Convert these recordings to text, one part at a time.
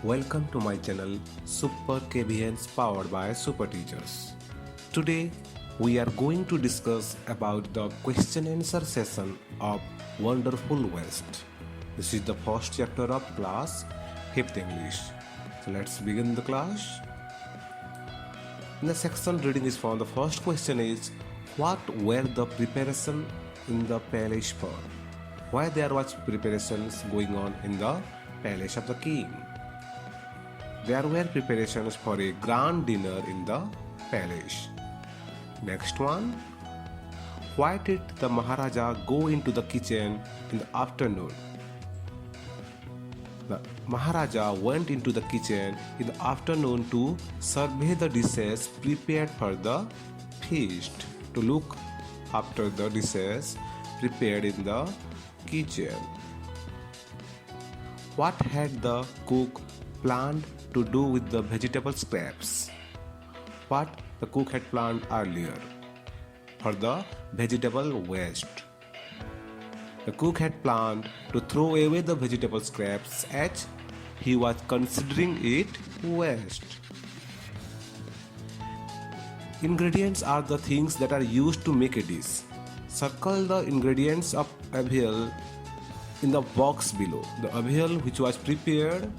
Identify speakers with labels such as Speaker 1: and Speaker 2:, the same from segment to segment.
Speaker 1: Welcome to my channel Super KBNs powered by Super Teachers. Today we are going to discuss about the question answer session of Wonderful West. This is the first chapter of class 5th English. So let's begin the class. In the section reading is for the first question is what were the preparation in the palace for? Why there was preparations going on in the palace of the king? There were preparations for a grand dinner in the palace. Next one. Why did the Maharaja go into the kitchen in the afternoon? The Maharaja went into the kitchen in the afternoon to survey the dishes prepared for the feast, to look after the dishes prepared in the kitchen. What had the cook planned to do with the vegetable scraps? What the cook had planned earlier for the vegetable waste. The cook had planned to throw away the vegetable scraps as he was considering it waste. Ingredients are the things that are used to make a dish. Circle the ingredients of avial in the box below. The avial which was prepared,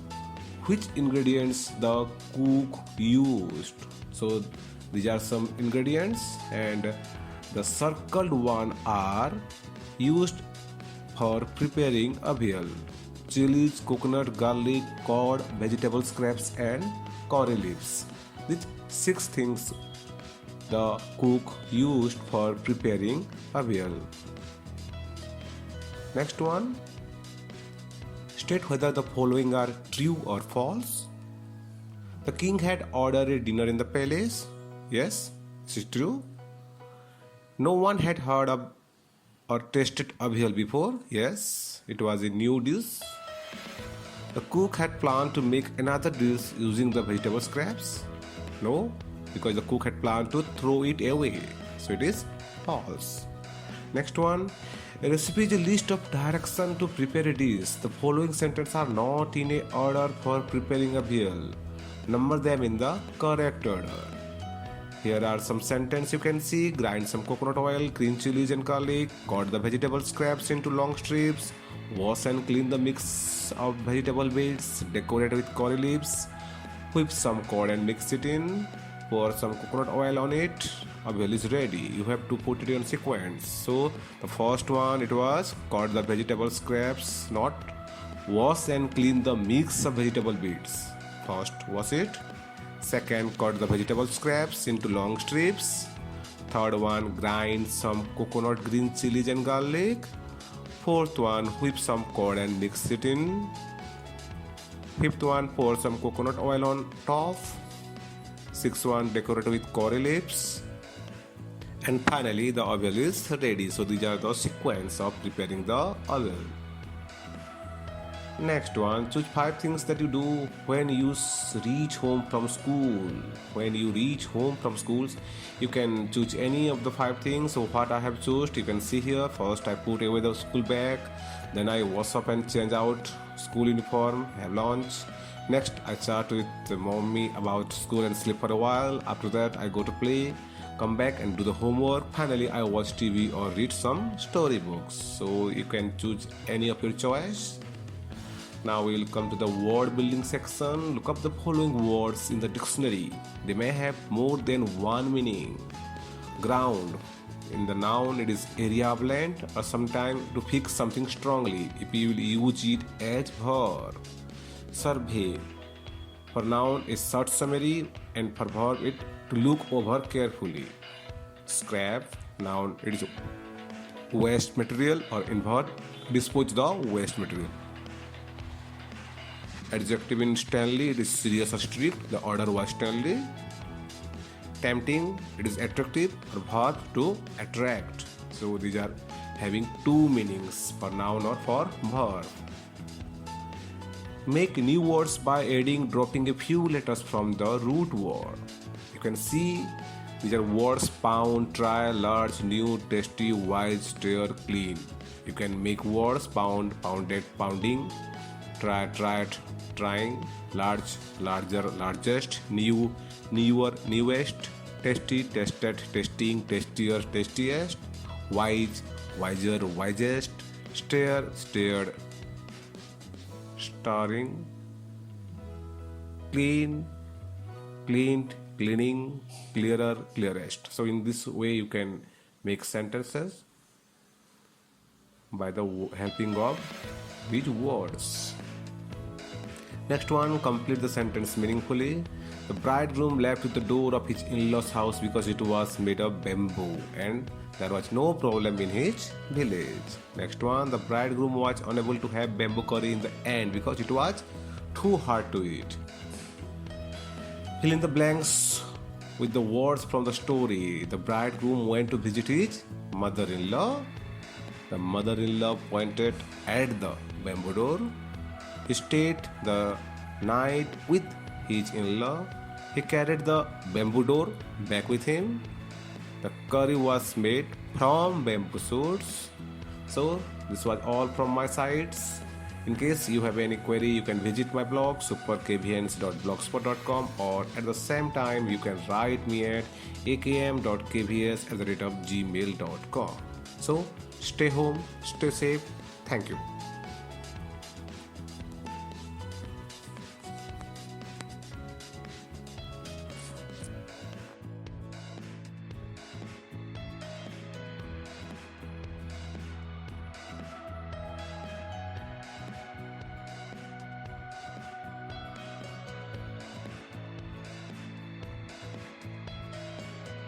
Speaker 1: which ingredients the cook used. So these are some ingredients and the circled one are used for preparing avial: chilies, coconut, garlic, curd, vegetable scraps and curry leaves. These 6 things the cook used for preparing avial. Next one. State whether the following are true or false. The king had ordered a dinner in the palace. Yes, this is true. No one had heard of or tasted avial before. Yes, it was a new dish. The cook had planned to make another dish using the vegetable scraps. No, because the cook had planned to throw it away. So it is false. Next one. A recipe is a list of directions to prepare a dish. The following sentences are not in a order for preparing avial. Number them in the correct order. Here are some sentences you can see. Grind some coconut oil, green chilies and garlic, cut the vegetable scraps into long strips, wash and clean the mix of vegetable bits, decorate with curry leaves, whip some curd and mix it in, pour some coconut oil on it. Avial is ready. You have to put it in sequence. So the first one it was cut the vegetable scraps, not wash and clean the mix of vegetable bits. First was it. Second, cut the vegetable scraps into long strips. Third one, grind some coconut, green chilies and garlic. Fourth one, whip some curd and mix it in. Fifth one, pour some coconut oil on top. Sixth one, decorate with curry leaves. And finally, the avial is ready. So these are the sequence of preparing the avial. Next one, choose 5 things that you do when you reach home from school. When you reach home from schools, you can choose any of the 5 things. So what I have chosen, you can see here. First, I put away the school bag. Then I wash up and change out school uniform, have lunch. Next, I chat with mommy about school and sleep for a while. After that, I go to play, come back and do the homework. Finally, I watch TV or read some storybooks. So you can choose any of your choice. Now we will come to the word building section. Look up the following words in the dictionary. They may have more than one meaning. Ground. In the noun, it is area of land or sometime to fix something strongly if you will use it as verb. Survey. For noun is short summary and for verb it to look over carefully. Scrap. Noun, it is waste material or in verb dispose the waste material. Adjective in Stanley, it is serious or strict. The order was Stanley. Tempting, it is attractive or verb to attract. So these are having 2 meanings for noun or for verb. Make new words by adding, dropping a few letters from the root word. You can see these are words: pound, try, large, new, tasty, wise, stir, clean. You can make words: pound, pounded, pounding, trying, larger, largest, newer, newest, tasty, tested, testing, tastier, tastiest, wise, wiser, wisest, stared, starring, cleaned, cleaning, clearer, clearest. So in this way you can make sentences by the helping of these words. Next one, complete the sentence meaningfully. The bridegroom left the door of his in-laws' house because it was made of bamboo and there was no problem in his village. Next one, the bridegroom was unable to have bamboo curry in the end because it was too hard to eat. Fill in the blanks with the words from the story. The bridegroom went to visit his mother-in-law. The mother-in-law pointed at the bamboo door. He stayed the night with his in-law. He carried the bamboo door back with him. The curry was made from bamboo shoots. So this was all from my sides. In case you have any query, you can visit my blog superkvns.blogspot.com, or at the same time you can write me at akm.kvs@gmail.com. So stay home, stay safe. Thank you.